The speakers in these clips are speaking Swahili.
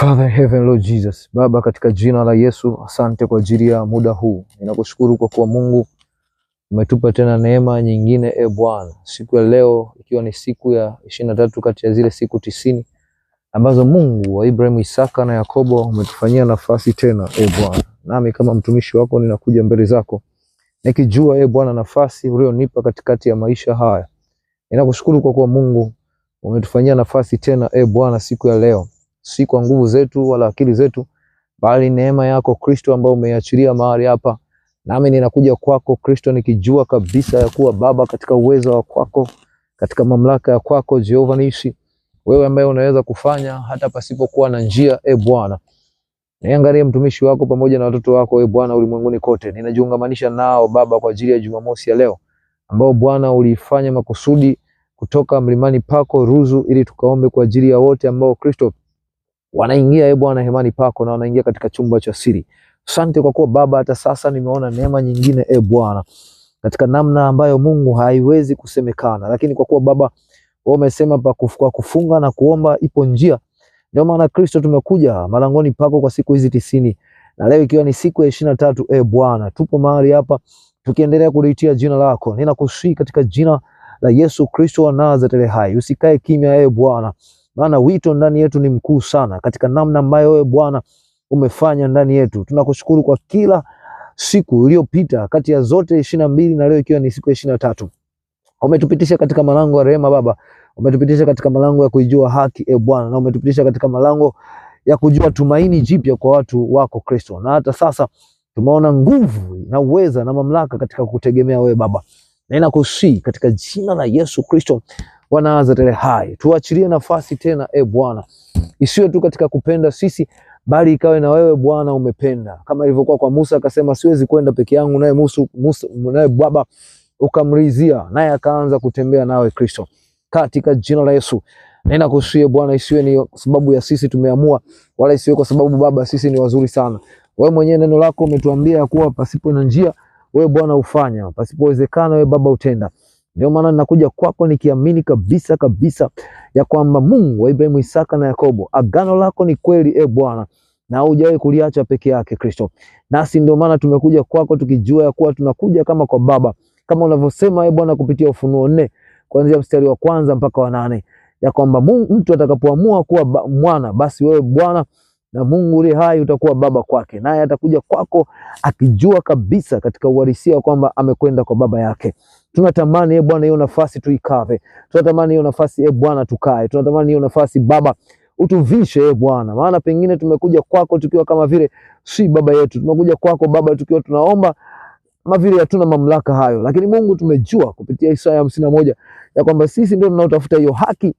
Father in heaven, Lord Jesus, Baba, katika jina la Yesu, asante kwa ajili ya muda huu. Ninakushukuru kwa kuwa Mungu umetupa tena neema nyingine, Bwana, siku ya leo ikiwa ni siku ya 23 kati ya zile siku 90 ambazo Mungu wa Ibrahim, Isaka na Yakobo umetufanyia nafasi tena, Bwana. Nami kama mtumishi wako ninakuja mbele zako nikijua, Bwana, nafasi ulionipa katikati ya maisha haya. Ninakushukuru kwa kuwa Mungu umetufanyia nafasi tena, Bwana, siku ya leo. Si kwa nguvu zetu wala akili zetu, bali neema yako Kristo ambayo umeiachilia mahali hapa. Nami ninakuja kwako Kristo nikijua kabisa ya kuwa Baba, katika uwezo wa kwako, katika mamlaka ya kwako Jehova Nisi, wewe ambaye unaweza kufanya hata pasipokuwa na njia, Bwana. Niangalie mtumishi wako pamoja na watoto wako, Bwana, ulimwenguni kote. Ninajiungamanisha nao Baba kwa ajili ya Jumamosi ya leo, ambao Bwana ulifanya makusudi kutoka mlimani pako Ruzu, ili tukaombe kwa ajili ya wote ambao Kristo wanaingia, Bwana, hemani pako na wanaingia katika chumba cha siri. Asante kwa kuwa Baba, hata sasa nimeona neema nyingine, Bwana, katika namna ambayo Mungu haiwezi kusemekana. Lakini kwa kuwa Baba wewe umesema kwa kufunga na kuomba ipo njia, ndio maana Kristo tumekuja malangoni pako kwa siku hizi 90, na leo ikiwa ni siku ya 23, Bwana, tupo mahali hapa tukiendelea kuliitia jina lako. Ninakusihi katika jina la Yesu Kristo wa Nazareti hai, usikae kimya, Bwana, maana wito ndani yetu ni mkuu sana, katika namna ambayo wewe Bwana umefanya ndani yetu. Tunakushukuru kwa kila siku iliyopita kati ya zote 22 na leo ikiwa ni siku ya 23. Umetupitisha katika malango ya rehema Baba, umetupitisha katika malango ya kuijua haki, Bwana, na umetupitisha katika malango ya kujua tumaini jipya kwa watu wako Kristo. Na hata sasa tumeona nguvu na uweza na mamlaka katika kutegemea wewe Baba. Na ninakusihi katika jina la Yesu Kristo wa Nazareti hai, tuachilie nafasi tena, Bwana, isiwe tu katika kupenda sisi, bali ikawe na wewe Bwana umependa, kama ilivyokuwa kwa Musa, akasema siwezi kwenda peke yangu, naye naye Baba ukamrizia, naye akaanza kutembea nawe Kristo, katika jina la Yesu. Ninakusihi Bwana, isiwe ni sababu ya sisi tumeamua, wala isiwe kwa sababu Baba sisi ni wazuri sana. Wewe mwenyewe neno lako umetuambia kuwa pasipo na njia wewe Bwana ufanya, pasipowezekana wewe Baba utenda. Ndio maana ninakuja kwako nikiamini kabisa kabisa ya kwamba Mungu wa Ibrahim, Isaka na Yakobo, agano lako ni kweli, Bwana, na hujawahi kuliacha peke yake Kristo. Nasi ndio maana tumekuja kwako tukijua ya kuwa tunakuja kama kwa Baba, kama unavyosema, Bwana, kupitia Ufunuo 4 kuanzia mstari wa 1 mpaka wa 8, ya kwamba mtu atakapoamua kuwa mwana, basi wewe Bwana na Mungu ule hai utakuwa baba kwake, naye atakuja kwako akijua kabisa katika uhalisia kwamba amekwenda kwa baba yake. Tunatamani Bwana hiyo nafasi tuikave. Tunatamani hiyo nafasi Bwana tukae. Tunatamani hiyo nafasi Baba utuvishe Bwana, maana pengine tumekuja kwako tukiwa kama vile si baba yetu. Tumekuja kwako Baba tukiwa tunaomba kama vile hatuna mamlaka hayo, lakini Mungu tumejua kupitia Isaya 51 ya kwamba sisi ndio tunaotafuta hiyo haki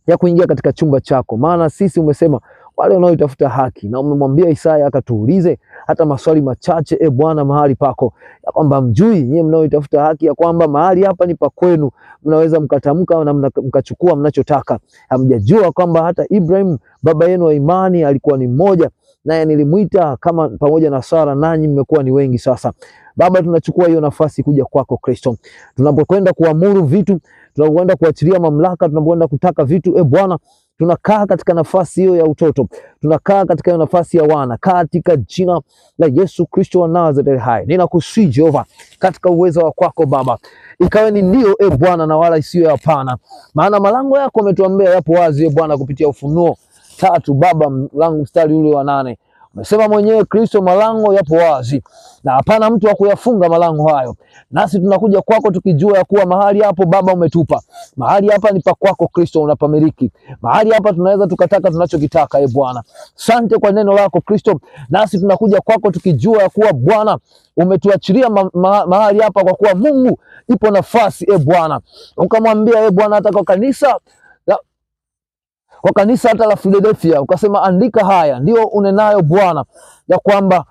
ya kuingia katika chumba chako. Maana sisi umesema wale wanaoitafuta haki, na umemwambia Isaya akatuulize hata maswali machache, Bwana, mahali pako, ya kwamba mjui nyie mnaoitafuta haki ya kwamba mahali hapa ni pa kwenu, mnaweza mkatamka na mkachukua mnachotaka. Hamjajua kwamba hata Ibrahim baba yenu wa imani alikuwa ni mmoja, naye nilimuita kama pamoja na Sara, nanyi mmekuwa ni wengi sasa. Baba, tunachukua hiyo nafasi kuja kwako Kristo, tunapokwenda kuamuru vitu, tunapokwenda kuachilia mamlaka, tunapokwenda kutaka vitu, Bwana, tunakaa katika nafasi hiyo ya utoto, tunakaa katika hiyo nafasi ya wana, katika jina la Yesu Kristo wa Nazareti hai. Ninakusihi Jehova, katika uwezo wa kwako Baba, ikawe ni ndio, Bwana, na wala isiyo hapana, maana malango yako umetuambia yapo wazi, Bwana, kupitia Ufunuo 3 Baba, mlango mstari ule wa 8. Umesema mwenyewe Kristo, malango yapo wazi na hapana mtu wa kuyafunga malango hayo. Nasi tunakuja kwako tukijua ya kuwa mahali hapo Baba umetupa. Mahali hapa ni pa kwako Kristo, unapamiliki. Mahali hapa tunaweza tukataka tunachokitaka, Bwana. Asante kwa neno lako Kristo. Nasi tunakuja kwako tukijua ya kuwa Bwana umetuachilia mahali hapa, kwa kuwa Mungu ipo nafasi, Bwana. Ukamwambia Bwana hata kwa kanisa hata la Philadelphia ukasema, andika haya ndio unenayo Bwana, ya kwamba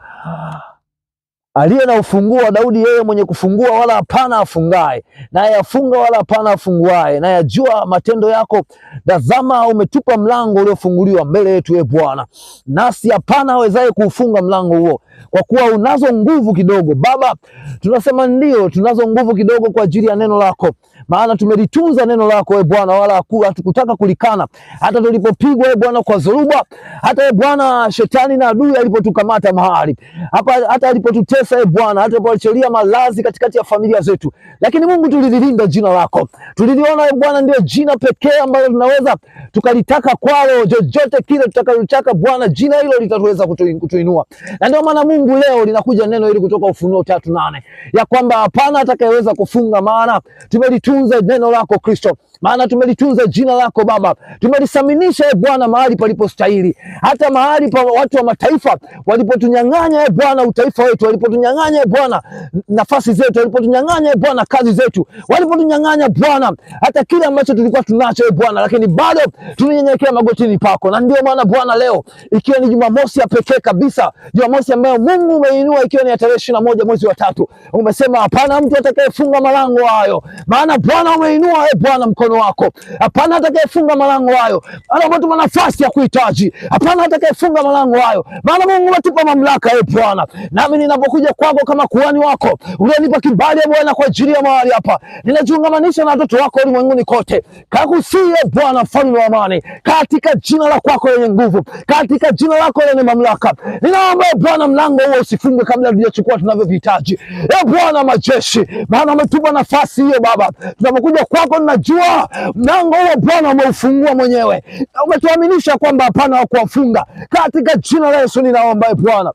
aliye na ufunguo wa Daudi, yeye mwenye kufungua wala hapana afungaye, naye afunga wala hapana afunguaye, naye ajua matendo yako. Tazama, umetupa mlango uliofunguliwa mbele yetu, Bwana, nasi hapana awezaye kuufunga mlango huo, kwa kuwa unazo nguvu kidogo. Baba, tunasema ndio, tunazo nguvu kidogo kwa ajili ya neno lako, maana tumelitunza neno lako Bwana, wala hatukutaka kulikana, hata tulipopigwa Bwana kwa dhoruba, hata Bwana shetani na adui alipotukamata mahali hapa, hata alipotutesa Bwana, hata alipoachilia malazi katikati ya familia zetu, lakini Mungu tulililinda jina lako. Tuliliona Bwana ndio jina pekee ambalo tunaweza tukalitaka kwalo, chochote kile tutakachotaka Bwana, jina hilo litatuweza kutuinua. Na ndio maana Mungu leo linakuja neno hili kutoka Ufunuo 3:8 ya kwamba hapana atakayeweza kufunga, maana tumelitunza neno lako Kristo, maana tumelitunza jina lako Baba, tumelisaminisha Bwana mahali palipostahili, hata mahali pa watu wa mataifa walipotunyang'anya Bwana utaifa wetu, walipotunyang'anya Bwana nafasi zetu, walipotunyang'anya Bwana kazi zetu, walipotunyang'anya Bwana hata kile ambacho tulikuwa tunacho Bwana, lakini bado tunanyenyekea magotini pako. Na ndio maana Bwana leo, ikiwa ni Jumamosi ya pekee kabisa, Jumamosi ambayo Mungu umeinua, ikiwa ni ya tarehe 21 mwezi wa 3, umesema hapana mtu atakayefunga malango hayo, maana Bwana umeinua Bwana mkono wako, hapana atakayefunga malango hayo, maana umetupa nafasi ya kuhitaji, hapana atakayefunga malango hayo, maana Mungu umetupa mamlaka Bwana. Nami ninapokuja kwako kama kuhani wako, unanipa kibali Bwana kwa ajili ya mahali hapa, ninajiungamanisha na watoto wako ulimwenguni kote, kakusie Bwana mfalme wa amani, katika jina la kwako lenye nguvu, katika jina lako lenye mamlaka, ninaomba Bwana mlango huo usifungwe kabla hatujachukua tunavyohitaji Bwana majeshi, maana umetupa nafasi hiyo Baba. Tunapokuja kwako ninajua mlango huo Bwana umeufungua mwenyewe, umetuaminisha kwamba hapana wa kuwafunga, katika jina la Yesu ninaomba Bwana.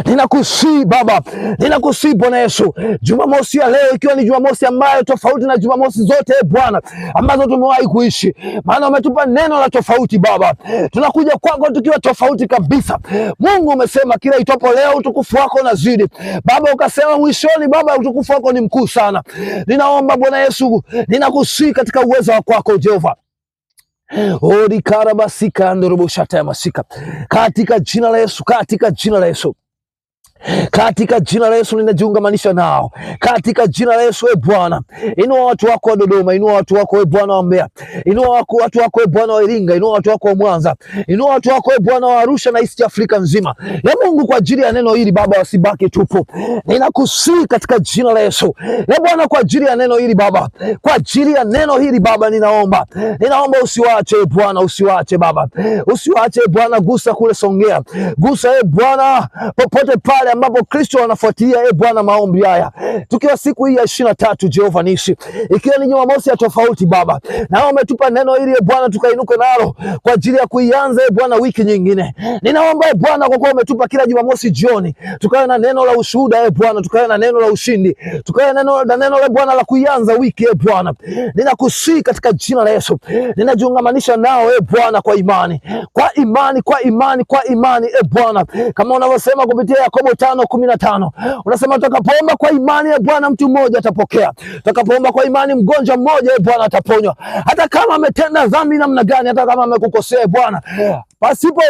Ninakusihi Baba, ninakusihi Bwana Yesu, Jumamosi ya leo ikiwa ni Jumamosi ambayo tofauti na Jumamosi zote Bwana ambazo tumewahi kuishi, maana umetupa neno la tofauti Baba. Tunakuja kwako tukiwa tofauti kabisa. Mungu umesema kila itopo leo utukufu wako unazidi Baba, ukasema mwishoni Baba utukufu wako ni mkuu sana. Ninaomba Bwana Yesu, ninakusihi katika uwezo wako Jehova, orikarabasika ndoroboshata ya masika, katika jina la Yesu, katika jina la Yesu, katika jina la Yesu ninajiungamanisha nao, katika jina la Yesu Bwana. Inua watu wako wa Dodoma, inua watu wako Bwana wa Mbeya, inua watu wako Bwana wa Iringa, inua watu wako wa Mwanza, inua watu wako Bwana wa Arusha na East Africa nzima ya Mungu, kwa ajili ya neno hili Baba, wasibaki tupu. Ninakusihi katika jina la Yesu Bwana, kwa ajili ya neno hili Baba, kwa ajili ya neno hili Baba, ninaomba usiwache Bwana, usiwache Baba, usiwache Bwana. Gusa kule Songea, gusa Bwana popote pale ambapo Kristo anafuatilia Bwana maombi haya, tukiwa siku hii ya 23 Jehova Nisi, ikiwa ni Jumamosi ya tofauti Baba, na umetupa neno hili Bwana tukainuke nalo kwa ajili ya kuianza Bwana wiki nyingine. Ninaomba Bwana, kwa kuwa umetupa kila Jumamosi jioni tukawe na neno la ushuhuda Bwana, tukawe na neno la ushindi, tukawe na neno la Bwana la kuianza wiki Bwana. Ninakusihi katika jina la Yesu, ninajiungamanisha nao Bwana kwa imani, kwa imani, kwa imani, kwa imani Bwana, kama unavyosema kupitia Yakobo 5:15 unasema tutakapoomba kwa imani Bwana mtu mmoja atapokea, tutakapoomba kwa imani mgonjwa mmoja Bwana ataponywa. Hata kama ametenda dhambi namna gani, hata kama amekukosea Bwana, pasipo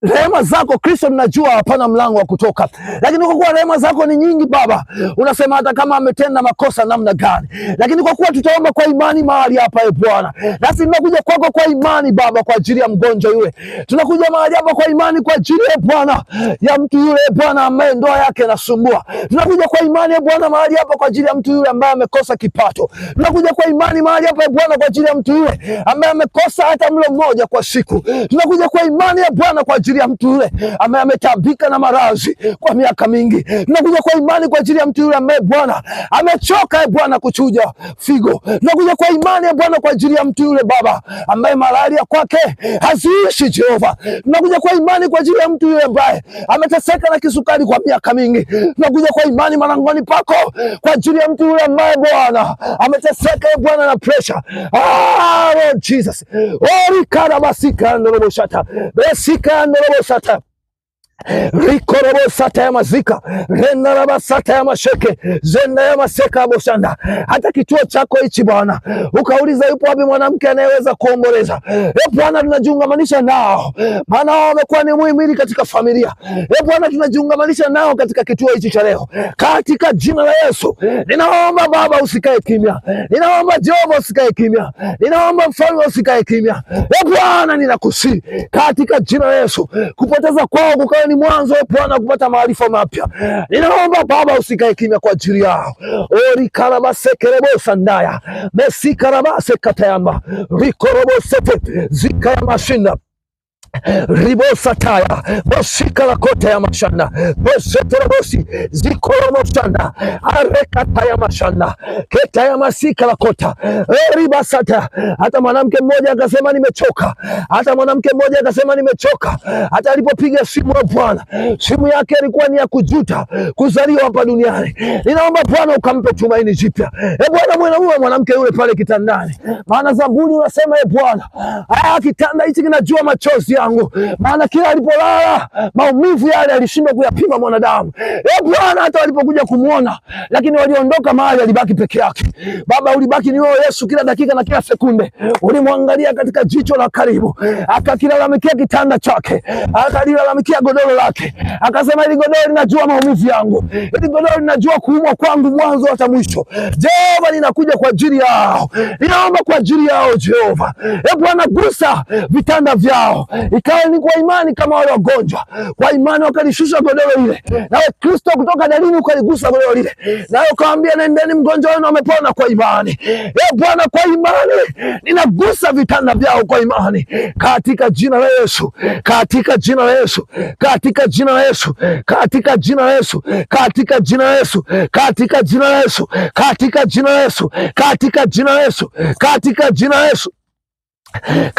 rehema zako Kristo ninajua hapana mlango wa kutoka, lakini kwa kuwa rehema zako ni nyingi Baba, unasema hata kama ametenda makosa namna gani, lakini kwa kuwa tutaomba kwa imani mahali hapa Bwana, nasi tunakuja kwako kwa imani Baba, kwa ajili ya mgonjwa yule. Tunakuja mahali hapa kwa imani kwa ajili Bwana ya mtu yule Bwana ambaye ndoa yake inasumbua. Tunakuja kwa imani Bwana mahali hapa kwa ajili ya mtu yule ambaye amekosa kipato. Tunakuja kwa imani mahali hapa Bwana kwa ajili ya mtu yule ambaye amekosa hata mlo mmoja kwa siku. Tunakuja kwa imani Bwana kwa ajili ya mtu yule ambaye ametabika na maradhi kwa miaka mingi. Tunakuja kwa imani kwa ajili ya mtu yule ambaye Bwana amechoka Bwana kuchuja figo. Tunakuja kwa imani Bwana kwa ajili ya mtu yule Baba ambaye malaria kwake haziishi Jehova. Tunakuja kwa imani kwa ajili ya mtu yule ambaye ameteseka na kisukari kwa miaka mingi. Tunakuja kwa imani malangoni pako kwa ajili ya mtu yule ambaye Bwana ameteseka Bwana na pressure. Lord Jesus. Rikarabasika ndoroboshata. Besika ndoroboshata. Rikorobo sata ya mazika renaraba sata ya masheke zenda ya maseka boshanda. Hata kituo chako hichi Bwana ukauliza yupo wapi mwanamke anayeweza kuomboleza. Bwana tunajiungamanisha nao, maana wao wamekuwa ni muhimili katika familia. Bwana tunajiungamanisha nao katika kituo hichi cha leo, katika jina la Yesu. Ninaomba Baba usikae kimya, ninaomba Jehova usikae kimya, ninaomba Mfalme usikae kimya. Bwana ninakusihi katika jina la Yesu, kupoteza kwao kukawa ni mwanzo Bwana kupata maarifa mapya. Ninaomba Baba usikae kimya kwa ajili yao. Ori karabasekerebo sandaya mesikarabase katayamba rikorobo sete zikaya mashinda ribosataya boshika la kota ya mashanda bosetorobosi zikoromoshanda arekata ya mashanda keta ya masika la kota ribasata. Hata mwanamke mmoja akasema nimechoka, hata mwanamke mmoja akasema nimechoka. Hata alipopiga simu ya Bwana, simu yake ilikuwa ni ya kujuta kuzaliwa hapa duniani. Ninaomba Bwana ukampe tumaini jipya. Bwana mwenaume mwanamke yule pale kitandani, maana Zaburi unasema Bwana kitanda hichi kinajua machozi yangu, maana kila alipolala maumivu yale alishindwa kuyapima mwanadamu. Bwana hata walipokuja kumuona, lakini waliondoka mahali alibaki peke yake. Baba ulibaki ni wewe Yesu, kila dakika na kila sekunde ulimwangalia katika jicho la karibu, akakilalamikia kitanda chake, akalilalamikia godoro lake, akasema hili godoro linajua maumivu yangu, hili godoro linajua kuumwa kwangu mwanzo hata mwisho. Jehova ninakuja kwa ajili yao, ninaomba kwa ajili yao Jehova. Bwana gusa vitanda vyao, ikawa ni kwa imani kama wale wagonjwa, kwa imani wakalishusha godoro lile. Nawe Kristo kutoka dalini ukaligusa godoro lile, nawe ukawaambia nendeni mgonjwa wenu amepona kwa imani. Bwana kwa imani ninagusa vitanda vyao kwa imani, katika jina la Yesu, katika jina la Yesu, katika jina la Yesu, katika jina la Yesu, katika jina la Yesu, katika jina la Yesu, katika jina la Yesu, katika jina la Yesu, katika jina la Yesu,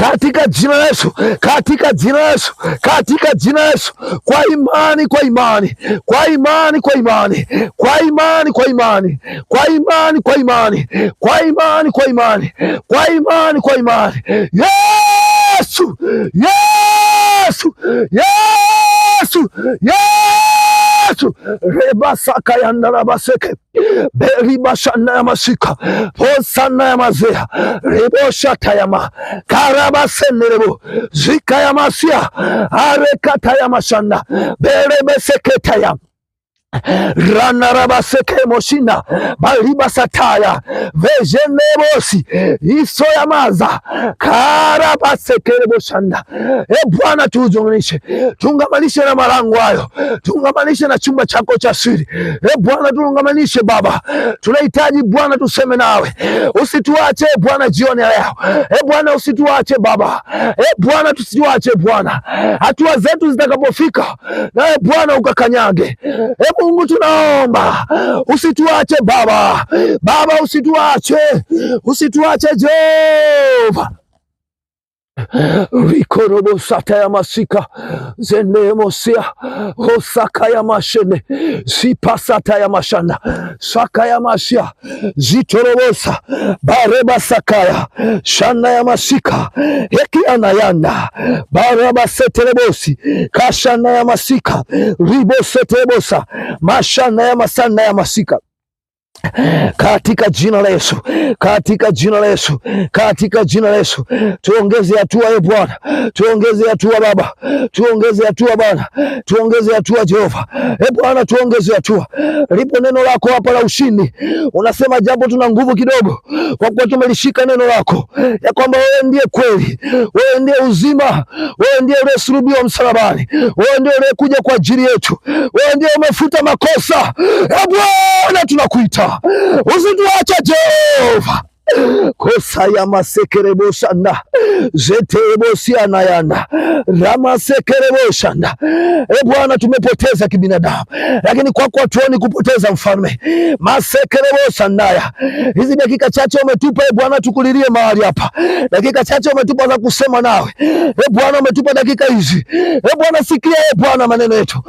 katika jina la Yesu, katika jina la Yesu, katika jina la Yesu, kwa imani, kwa imani, kwa imani, kwa imani, kwa imani, kwa imani, kwa imani, kwa imani, kwa imani, kwa imani, kwa imani, kwa imani. Yesu, Yesu, Yesu, Yesu, reba saka ya ndarabaseke beriba shana ya masika posana ya mazea rebo shata ya ma karabasenerebo zika ya masia arekata ya mashanda berebe seketa ya ranarabaseke moshina baliba sataya vejenebosi iso ya maza karabasekerebo shanda. Bwana tuunganishe, tuungamanishe na malango hayo, tuungamanishe na chumba chako cha siri. Bwana tuungamanishe Baba, tunahitaji Bwana tuseme nawe, usituache Bwana jioni leo. Bwana usituache Baba, Bwana tusituache Bwana, hatua zetu zitakapofika nawe Bwana ukakanyage. Mungu tunaomba usituache Baba, Baba usituache, usituache Jehova. Rikorobo sata ya masika zene mosia hosaka ya mashene sipasata ya mashanda saka ya masia zitorobosa bareba sakaya shana ya masika heki anayanda baraba seterebosi kashana ya masika ribo seterebosa mashana ya masanda ya masika, katika jina la Yesu, katika jina la Yesu, katika jina la Yesu. Tuongeze hatua Bwana, tuongeze hatua Baba, tuongeze hatua Bwana, tuongeze hatua Jehova. Bwana tuongeze hatua. Lipo neno lako hapa la ushindi, unasema japo tuna nguvu kidogo, kwa kuwa tumelishika neno lako ya kwamba wewe ndiye kweli, wewe ndiye uzima, wewe ndiye uliyesulubiwa msalabani, wewe ndiye uliyekuja kwa ajili yetu, wewe ndiye umefuta makosa. Bwana tunakuita, usituache Jehova. Kosa ya masekerebo shanda zeterebo siana yanda rama sekerebo shanda. Bwana tumepoteza kibinadamu, lakini kwako hatuoni kupoteza mfalme. Masekerebo sandaya, hizi dakika chache umetupa Bwana tukulilie mahali hapa, dakika chache umetupa za kusema nawe. Bwana umetupa dakika hizi Bwana, sikia Bwana maneno yetu.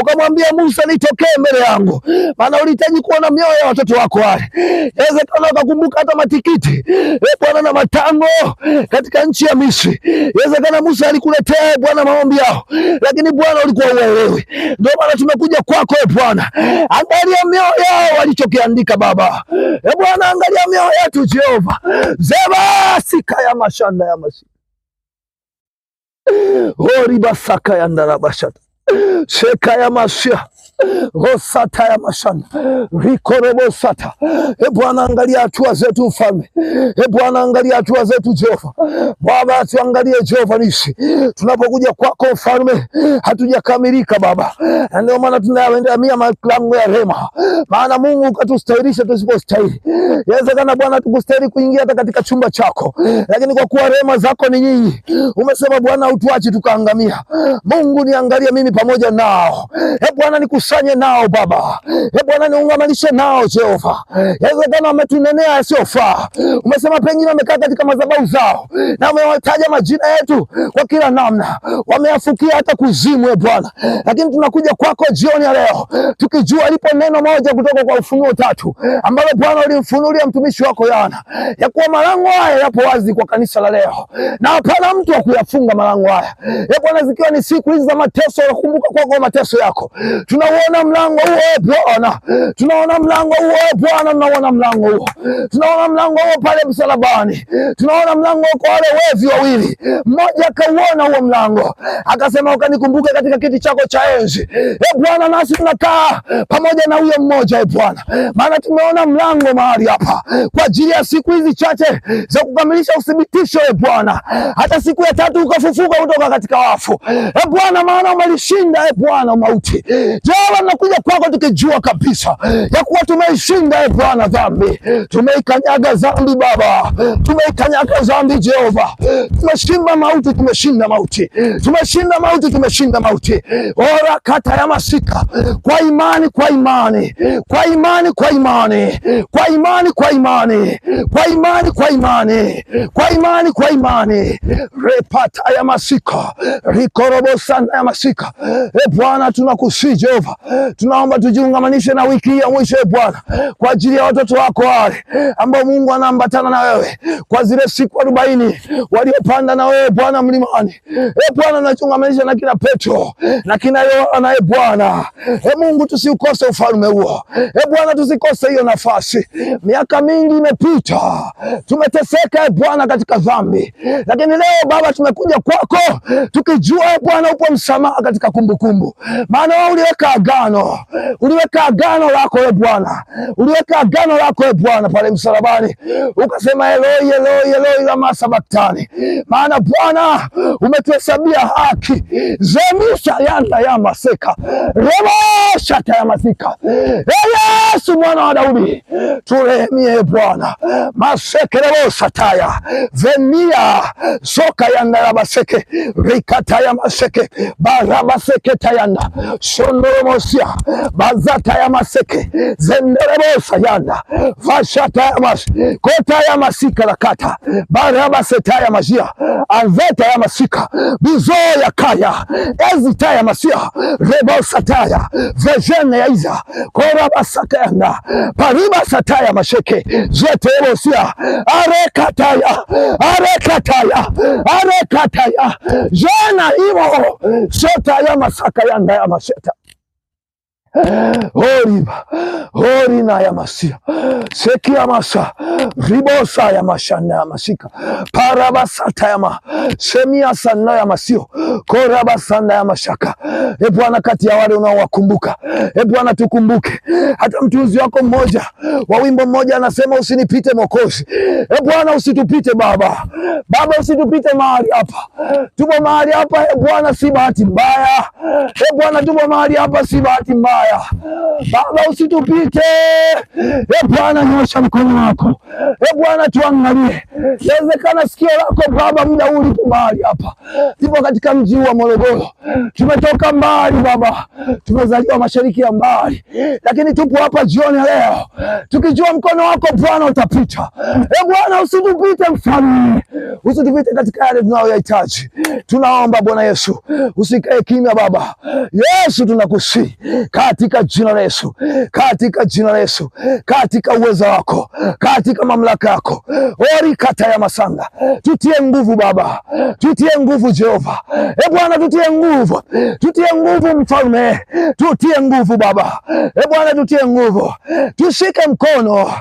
Ukamwambia Musa nitokee mbele yangu, maana ulihitaji kuona mioyo ya watoto wako wale. Inawezekana ukakumbuka hata matiki matikiti Bwana na matango katika nchi ya Misri. Inawezekana Musa alikuletea Bwana maombi yao, lakini Bwana ulikuwa uelewi. Ndio maana tumekuja kwako Bwana. Angalia mioyo yao walichokiandika Baba. Bwana angalia mioyo yetu Jehova. Zeba sika ya mashanda ya masi. Hori basaka ya ndarabashata. Sheka ya masia. Rosata ya mashanda rikorebo sata. Bwana angalia hatua zetu mfalme. Bwana angalia hatua zetu Jehova. Baba tuangalie Jehova nisi tunapokuja kwako mfalme, hatujakamilika Baba, ndio maana tunaendea malango ya rehema, maana Mungu ukatustahilisha tusipostahili. Inawezekana Bwana tukustahili kuingia hata katika chumba chako, lakini kwa kuwa rehema zako ni nyingi, umesema Bwana utuachi tukaangamia. Mungu niangalie mimi pamoja nao. Bwana nikusanye nao Baba. Bwana niungamanishe nao Jehova. Inawezekana wametunenea yasiyofaa. Umesema pengine wamekaa katika madhabahu zao na wamewataja majina yetu kwa kila namna, wameafukia hata kuzimu Bwana. Lakini tunakuja kwako jioni ya leo tukijua lipo neno moja kutoka kwa Ufunuo 3 ambalo Bwana ulimfunulia mtumishi wako Yohana, ya kuwa malango haya yapo wazi kwa kanisa la leo na hapana mtu wa kuyafunga malango haya. Bwana, zikiwa ni siku hizi za mateso, kumbuka kwako mateso yako. Tunauona mlango huo Bwana, tunaona mlango huo Bwana, tunaona mlango huo, tunaona mlango huo pale msalabani, tunaona mlango huo kwa wale wevi wawili. Mmoja akauona huo mlango akasema, ukanikumbuke katika kiti chako cha enzi. Bwana, nasi tunakaa pamoja na huyo mmoja Bwana, maana tumeona mlango mahali hapa kwa ajili ya siku hizi chache za kukamilisha uthibitisho Bwana, hata siku ya 3 ukafufuka kutoka katika wafu Bwana, maana umelishinda Bwana mauti. Jehova, nakuja kwako tukijua kabisa ya kuwa tumeishinda Bwana dhambi, tumeikanyaga dhambi Baba, tumeikanyaga dhambi Jehova, tumeshinda mauti, tumeshinda mauti, tumeshinda mauti, tumeshinda mauti. Ora kata ya masika, kwa imani, kwa imani, kwa imani, kwa imani, kwa imani, kwa imani, kwa imani, kwa imani, kwa imani, kwa imani. Repata ya masika, rikorobo sana ya masika. Bwana, tunakusihi Jehova, tunaomba tujiungamanishe na wiki ya mwisho Bwana, kwa ajili ya watoto wako wale ambao Mungu anaambatana na wewe kwa zile siku 40 waliopanda na wewe Bwana mlimani. Bwana, najiungamanisha na kina Petro na kina Yohana Bwana. Mungu, tusiukose ufalme huo Bwana, tusikose hiyo nafasi. Miaka mingi imepita, tumeteseka Bwana katika dhambi, lakini leo Baba tumekuja kwako tukijua Bwana upo msamaha katika kumbukumbu, maana wewe uliweka agano lako Bwana, uliweka agano lako Bwana pale msalabani, ukasema Eloi Eloi Eloi lama sabachthani, maana Bwana umetuhesabia haki. Zemisha yanda ya maseka rebo shata ya masika. Yesu mwana wa Daudi, turehemie Bwana. Maseke rebo sataya venia soka yanda ya maseke rikata ya maseke baraba seke tayanda shondoromosia bazata ya maseke zenderebosa yanda vashata ya mas kota ya masika lakata baraba seta ya majia azeta ya masika bizo ya kaya ezita ya masia rebosa taya vejene ya iza koraba saka yanda pariba sata ya masheke zetebosia arekataya arekataya arekataya jana imo sota ya masaka yanda ya maseta Horiba, horina ya masia, seki ya masa, ribosa ya mashana ya masika, parabasata ya ma, semia sana ya masio, korabasana ya mashaka. Bwana, kati ya wale unaowakumbuka, Bwana tukumbuke. Hata mtunzi wako mmoja wa wimbo mmoja anasema, usinipite Mwokozi. Bwana, usitupite Baba, Baba usitupite mahali hapa. Tupo mahali hapa Bwana, si bahati mbaya. Bwana, tupo mahali hapa, si bahati mbaya. Baba usitupite. Bwana, nyosha mkono wako. Bwana, tuangalie. Inawezekana sikio lako Baba muda huu lipo mahali hapa. Tupo katika mji wa Morogoro. Tumetoka mbali Baba. Tumezaliwa mashariki ya mbali. Lakini tupo hapa jioni leo tukijua mkono wako Bwana utapita. Bwana, usitupite mfalme. Usitupite katika yale tunayohitaji. Tunaomba Bwana Yesu, usikae kimya Baba. Yesu tunakusihi katika jina la Yesu, katika jina la Yesu, katika uwezo wako, katika mamlaka yako. Ori kata ya masanga, tutie nguvu Baba, tutie nguvu Jehova. Bwana tutie nguvu, tutie nguvu Mfalme, tutie nguvu Baba. Bwana tutie nguvu, tushike mkono.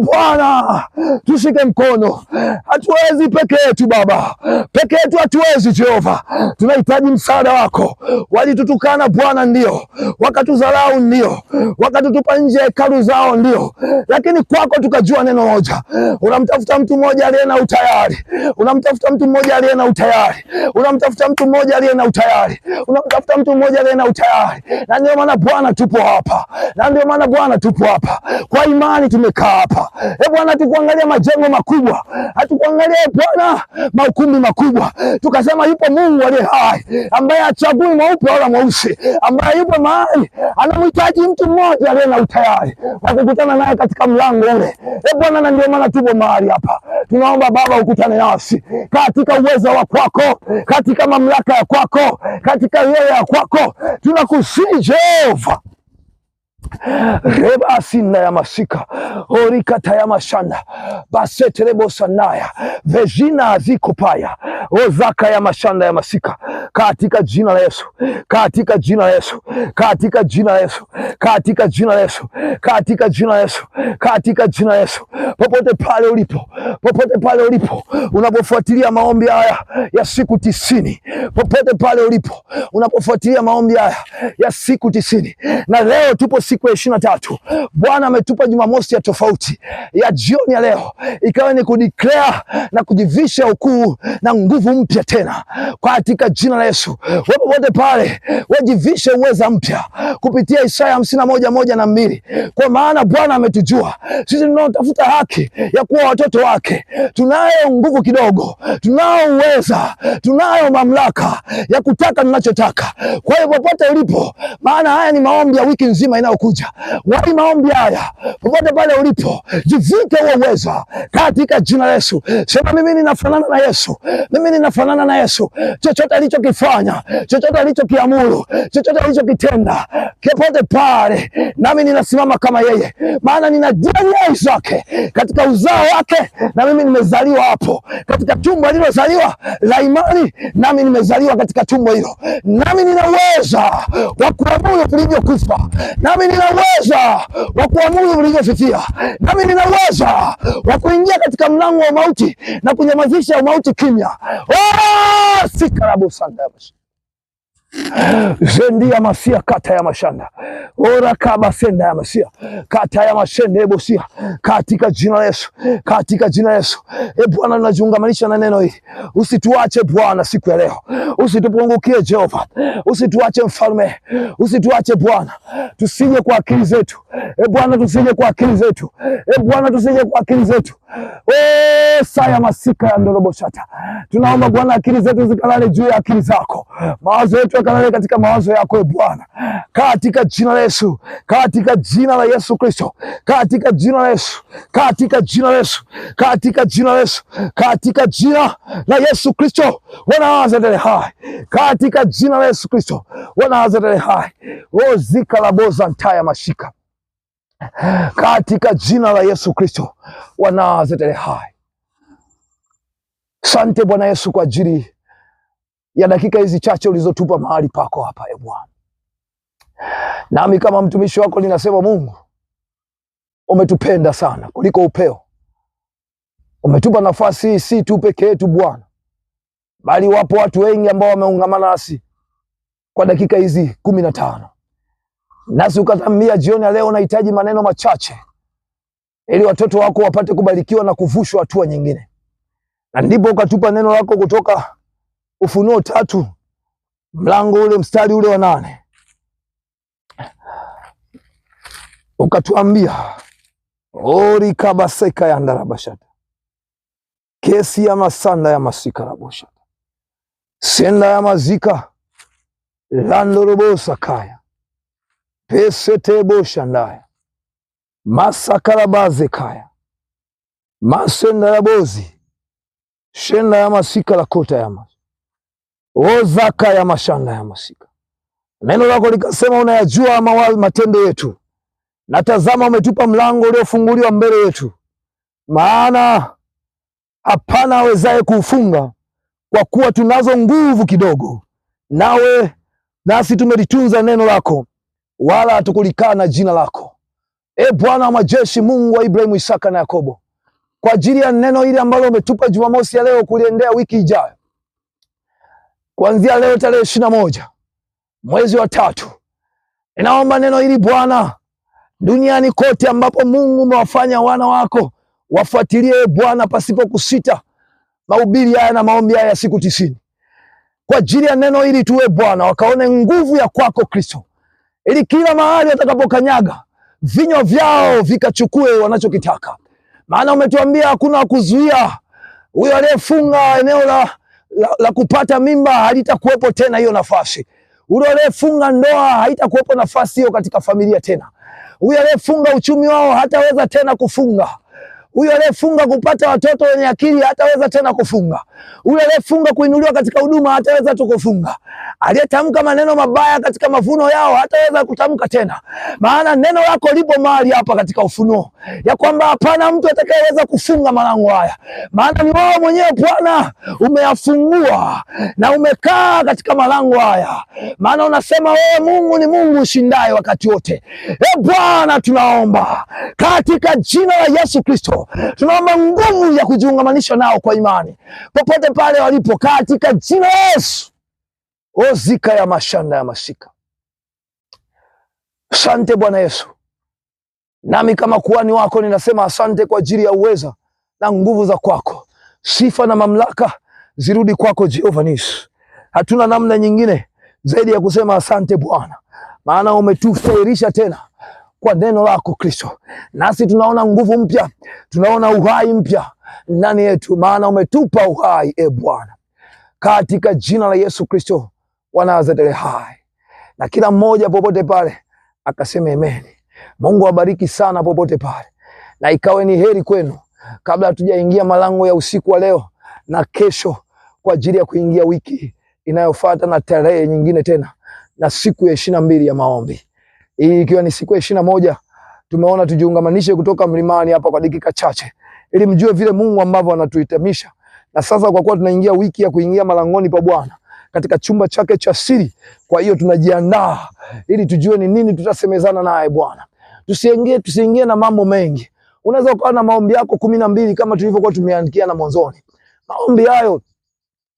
Bwana tushike mkono. Hatuwezi peke yetu Baba, peke yetu hatuwezi Jehova, tunahitaji msaada wako. Walitutukana Bwana, ndio, wakatudharau ndio, wakatutupa nje hekalu zao ndio, lakini kwako tukajua neno moja. Unamtafuta mtu mmoja aliye na utayari, unamtafuta mtu mmoja aliye na utayari, unamtafuta mtu mmoja aliye na utayari, unamtafuta mtu mmoja aliye na utayari. Na ndio maana Bwana tupo hapa, na ndio maana Bwana tupo hapa kwa imani, tumekaa hapa. Bwana, hatukuangalia majengo makubwa, hatukuangalia Bwana maukumbi makubwa, tukasema yupo Mungu aliye hai ambaye hachagui mweupe wala mweusi, ambaye yupo mahali anamhitaji mtu mmoja aliye na utayari wa kukutana naye katika mlango ule. Bwana, na ndio maana tupo mahali hapa. Tunaomba Baba ukutane nasi katika uwezo wa kwako, katika mamlaka ya kwako, katika yeye ya kwako. Tunakusihi Jehova. Reba sinda ya masika orikata ya mashanda baseterebo sanaya vejina azikopaya ozaka ya mashanda ya masika, katika jina la Yesu, katika jina la Yesu, katika jina la Yesu, katika jina la Yesu, katika jina la Yesu, katika jina la Yesu. Popote pale ulipo, popote pale ulipo unapofuatilia maombi haya ya siku 90, popote pale ulipo unapofuatilia maombi haya ya siku 90, na leo tupo siku ya 23. Bwana ametupa Jumamosi ya tofauti ya jioni ya leo, ikawa ni kudeclare na kujivisha ukuu na nguvu mpya tena katika jina la Yesu. Wewe wote pale wajivishe uweza mpya kupitia Isaya 51:1-2, kwa maana Bwana ametujua sisi tunaotafuta haki ya kuwa watoto wake. Tunayo nguvu kidogo, tunao uweza, tunayo mamlaka ya kutaka tunachotaka. Kwa hiyo popote ulipo, maana haya ni maombi ya wiki nzima inayokuja. Wai maombi haya, popote pale ulipo, jivike huo uweza katika jina la Yesu. Sema mimi ninafanana na Yesu, mimi ninafanana na Yesu. Chochote alichokifanya, chochote alichokiamuru, chochote alichokitenda, popote pale nami ninasimama kama yeye, maana nina DNA zake katika uzao wake, na mimi nimezaliwa hapo katika tumbo alilozaliwa la imani, nami nimezaliwa katika tumbo hilo. Nami nina uweza wa kuamuru vilivyokufa, nami nina uweza wa kuamuru vilivyofifia, nami nina uweza wa kuingia katika mlango wa mauti na kunyamazisha mauti kimya. Sikarabu sanda zendia masia kata ya mashanda ora kaba senda ya masia kata ya mashende ebosia, katika jina la Yesu, katika jina la Yesu. Bwana, tunajiungamanisha na neno hili. Usituache Bwana siku ya leo, usitupungukie Jehova, usituache Mfalme, usituache Bwana, tusije kwa akili zetu. Bwana, tusije kwa akili zetu. Bwana, tusije kwa akili zetu. Saya masika ya ndoroboshata. Tunaomba Bwana, akili zetu zikalale juu ya akili zako, mawazo yetu yakalale katika mawazo yako Bwana, katika jina la Yesu, katika jina la Yesu Kristo, katika jina la Yesu, katika jina la Yesu, katika jina la Yesu, katika jina la Yesu Kristo wanaanza tele hai, katika jina la Yesu Kristo wanaanza tele hai. Zika la boza ntaya mashika, katika jina la Yesu Kristo wanaanza tele hai. Asante Bwana Yesu kwa ajili ya dakika hizi chache ulizotupa mahali pako hapa Bwana. Nami kama mtumishi wako ninasema, Mungu umetupenda sana kuliko upeo. Umetupa nafasi hii si tu peke yetu Bwana, bali wapo watu wengi ambao wameungamana nasi kwa dakika hizi 15. Nasi ukatambia jioni ya leo nahitaji maneno machache ili watoto wako wapate kubarikiwa na kuvushwa hatua nyingine. Na ndipo ukatupa neno lako kutoka Ufunuo 3 mlango ule mstari ule wa 8. Ukatuambia ori kabaseka ya ndarabashata kesi ya masanda ya masika raboshata senda ya mazika landorobosa kaya pesete boshandaya masakarabaze kaya masenda rabozi shenda ya masika la kota ya mas Zaka ya mashanda ya masika. Neno lako likasema unayajua matendo yetu, na tazama umetupa mlango uliofunguliwa mbele yetu, maana hapana awezaye kuufunga, kwa kuwa tunazo nguvu kidogo. Nasi tumelitunza neno lako, wala hatukulikana jina lako. Bwana wa majeshi, Mungu wa Ibrahimu, Isaka na Yakobo, kwa ajili ya neno hili ambalo umetupa Jumamosi ya leo kuliendea wiki ijayo, kuanzia leo tarehe 21 mwezi wa 3, ninaomba neno hili Bwana, duniani kote ambapo Mungu umewafanya wana wako wafuatilie Bwana pasipo kusita mahubiri haya na maombi haya ya siku 90. Kwa ajili ya neno hili tuwe Bwana, wakaone nguvu ya kwako Kristo, ili kila mahali watakapokanyaga vinywa vyao vikachukue wanachokitaka. Maana umetuambia hakuna kuzuia. Huyo aliyefunga eneo la kupata mimba halitakuwepo tena hiyo nafasi. Huyo aliyefunga ndoa haitakuwepo nafasi hiyo katika familia tena. Huyo aliyefunga uchumi wao hataweza tena kufunga. Huyo aliyefunga kupata watoto wenye akili hataweza tena kufunga. Huyo aliyefunga kuinuliwa katika huduma hataweza tu kufunga. Aliyetamka maneno mabaya katika mavuno yao hataweza kutamka tena. Maana neno lako lipo mahali hapa katika Ufunuo, ya kwamba hapana mtu atakayeweza kufunga malango haya. Maana ni wao mwenyewe Bwana umeyafungua na umekaa katika malango haya. Maana unasema wewe Mungu ni Mungu ushindaye wakati wote. Bwana tunaomba katika jina la Yesu Kristo, tunaomba nguvu ya kujiungamanisha nao kwa imani popote pale walipo katika jina la Yesu. Zika ya mashanda ya masika. Asante Bwana Yesu. Nami kama kuhani wako ninasema asante kwa ajili ya uweza na nguvu za kwako. Sifa na mamlaka zirudi kwako Jehova Nisi. Hatuna namna nyingine zaidi ya kusema asante Bwana, maana umetustahilisha tena kwa neno lako Kristo. Nasi tunaona nguvu mpya, tunaona uhai mpya ndani yetu, maana umetupa uhai Bwana. Katika jina la Yesu Kristo wa Nazareti hai. Na kila mmoja popote pale akasema amen. Mungu awabariki sana popote pale. Na ikawe ni heri kwenu kabla hatujaingia malango ya usiku wa leo na kesho kwa ajili ya kuingia wiki inayofuata na tarehe nyingine tena na siku ya 22 ya maombi. Hii ikiwa ni siku ya 21, tumeona tujiungamanishe kutoka mlimani hapa kwa dakika chache ili mjue vile Mungu ambavyo anatuhitimisha. Na sasa kwa kuwa tunaingia wiki ya kuingia malangoni pa Bwana katika chumba chake cha siri, kwa hiyo tunajiandaa ili tujue ni nini tutasemezana naye Bwana. Tusiingie na mambo mengi. Unaweza ukawa na maombi yako 12 kama tulivyokuwa tumeandikia na mwanzoni. Maombi hayo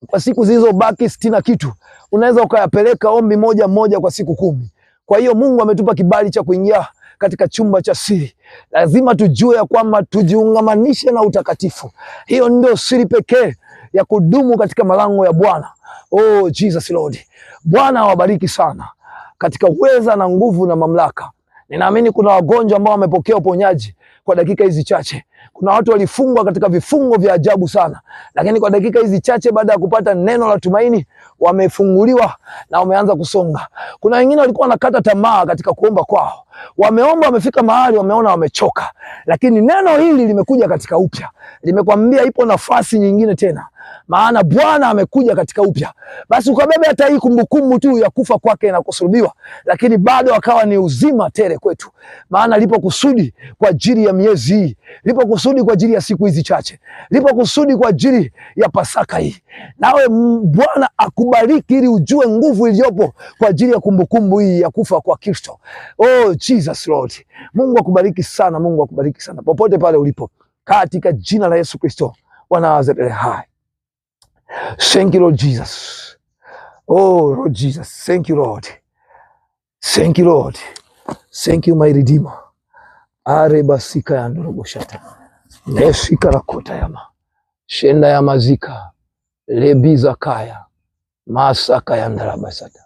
kwa siku zilizobaki 60 kitu, unaweza ukayapeleka ombi moja kwa siku 10. Kwa hiyo Mungu ametupa kibali cha kuingia katika chumba cha siri. Lazima tujue ya kwamba tujiungamanishe na utakatifu. Hiyo ndio siri pekee ya kudumu katika malango ya Bwana. Jesus Lord. Bwana awabariki sana katika uweza na nguvu na mamlaka. Ninaamini kuna wagonjwa ambao wamepokea uponyaji kwa dakika hizi chache. Kuna watu walifungwa katika vifungo vya ajabu sana, lakini kwa dakika hizi chache baada ya kupata neno la tumaini wamefunguliwa na wameanza kusonga. Kuna wengine walikuwa wanakata tamaa katika kuomba kwao. Wameomba, wamefika mahali wameona wamechoka, lakini neno hili limekuja katika upya. Limekwambia ipo nafasi nyingine tena, maana Bwana amekuja katika upya. Basi ukabebe hata hii kumbukumbu tu ya kufa kwake na kusulubiwa, lakini bado akawa ni uzima tele kwetu. Maana lipo kusudi kwa ajili ya miezi hii, lipo kusudi kwa ajili ya siku hizi chache, lipo kusudi kwa ajili ya Pasaka hii. Nawe Bwana akubariki ili ujue nguvu iliyopo kwa ajili ya kumbukumbu hii ya kufa kwa Kristo. Jesus Lord. Mungu akubariki sana, Mungu akubariki sana popote pale ulipo katika jina la Yesu Kristo wa Nazareti hai. Thank you Lord Jesus. Lord Jesus, thank you Lord. Thank you Lord. Thank you my Redeemer. Are basika ya ndoroboshata. Neshika la kota yama. Shenda ya mazika. Lebiza kaya. Masaka ya ndarabasata.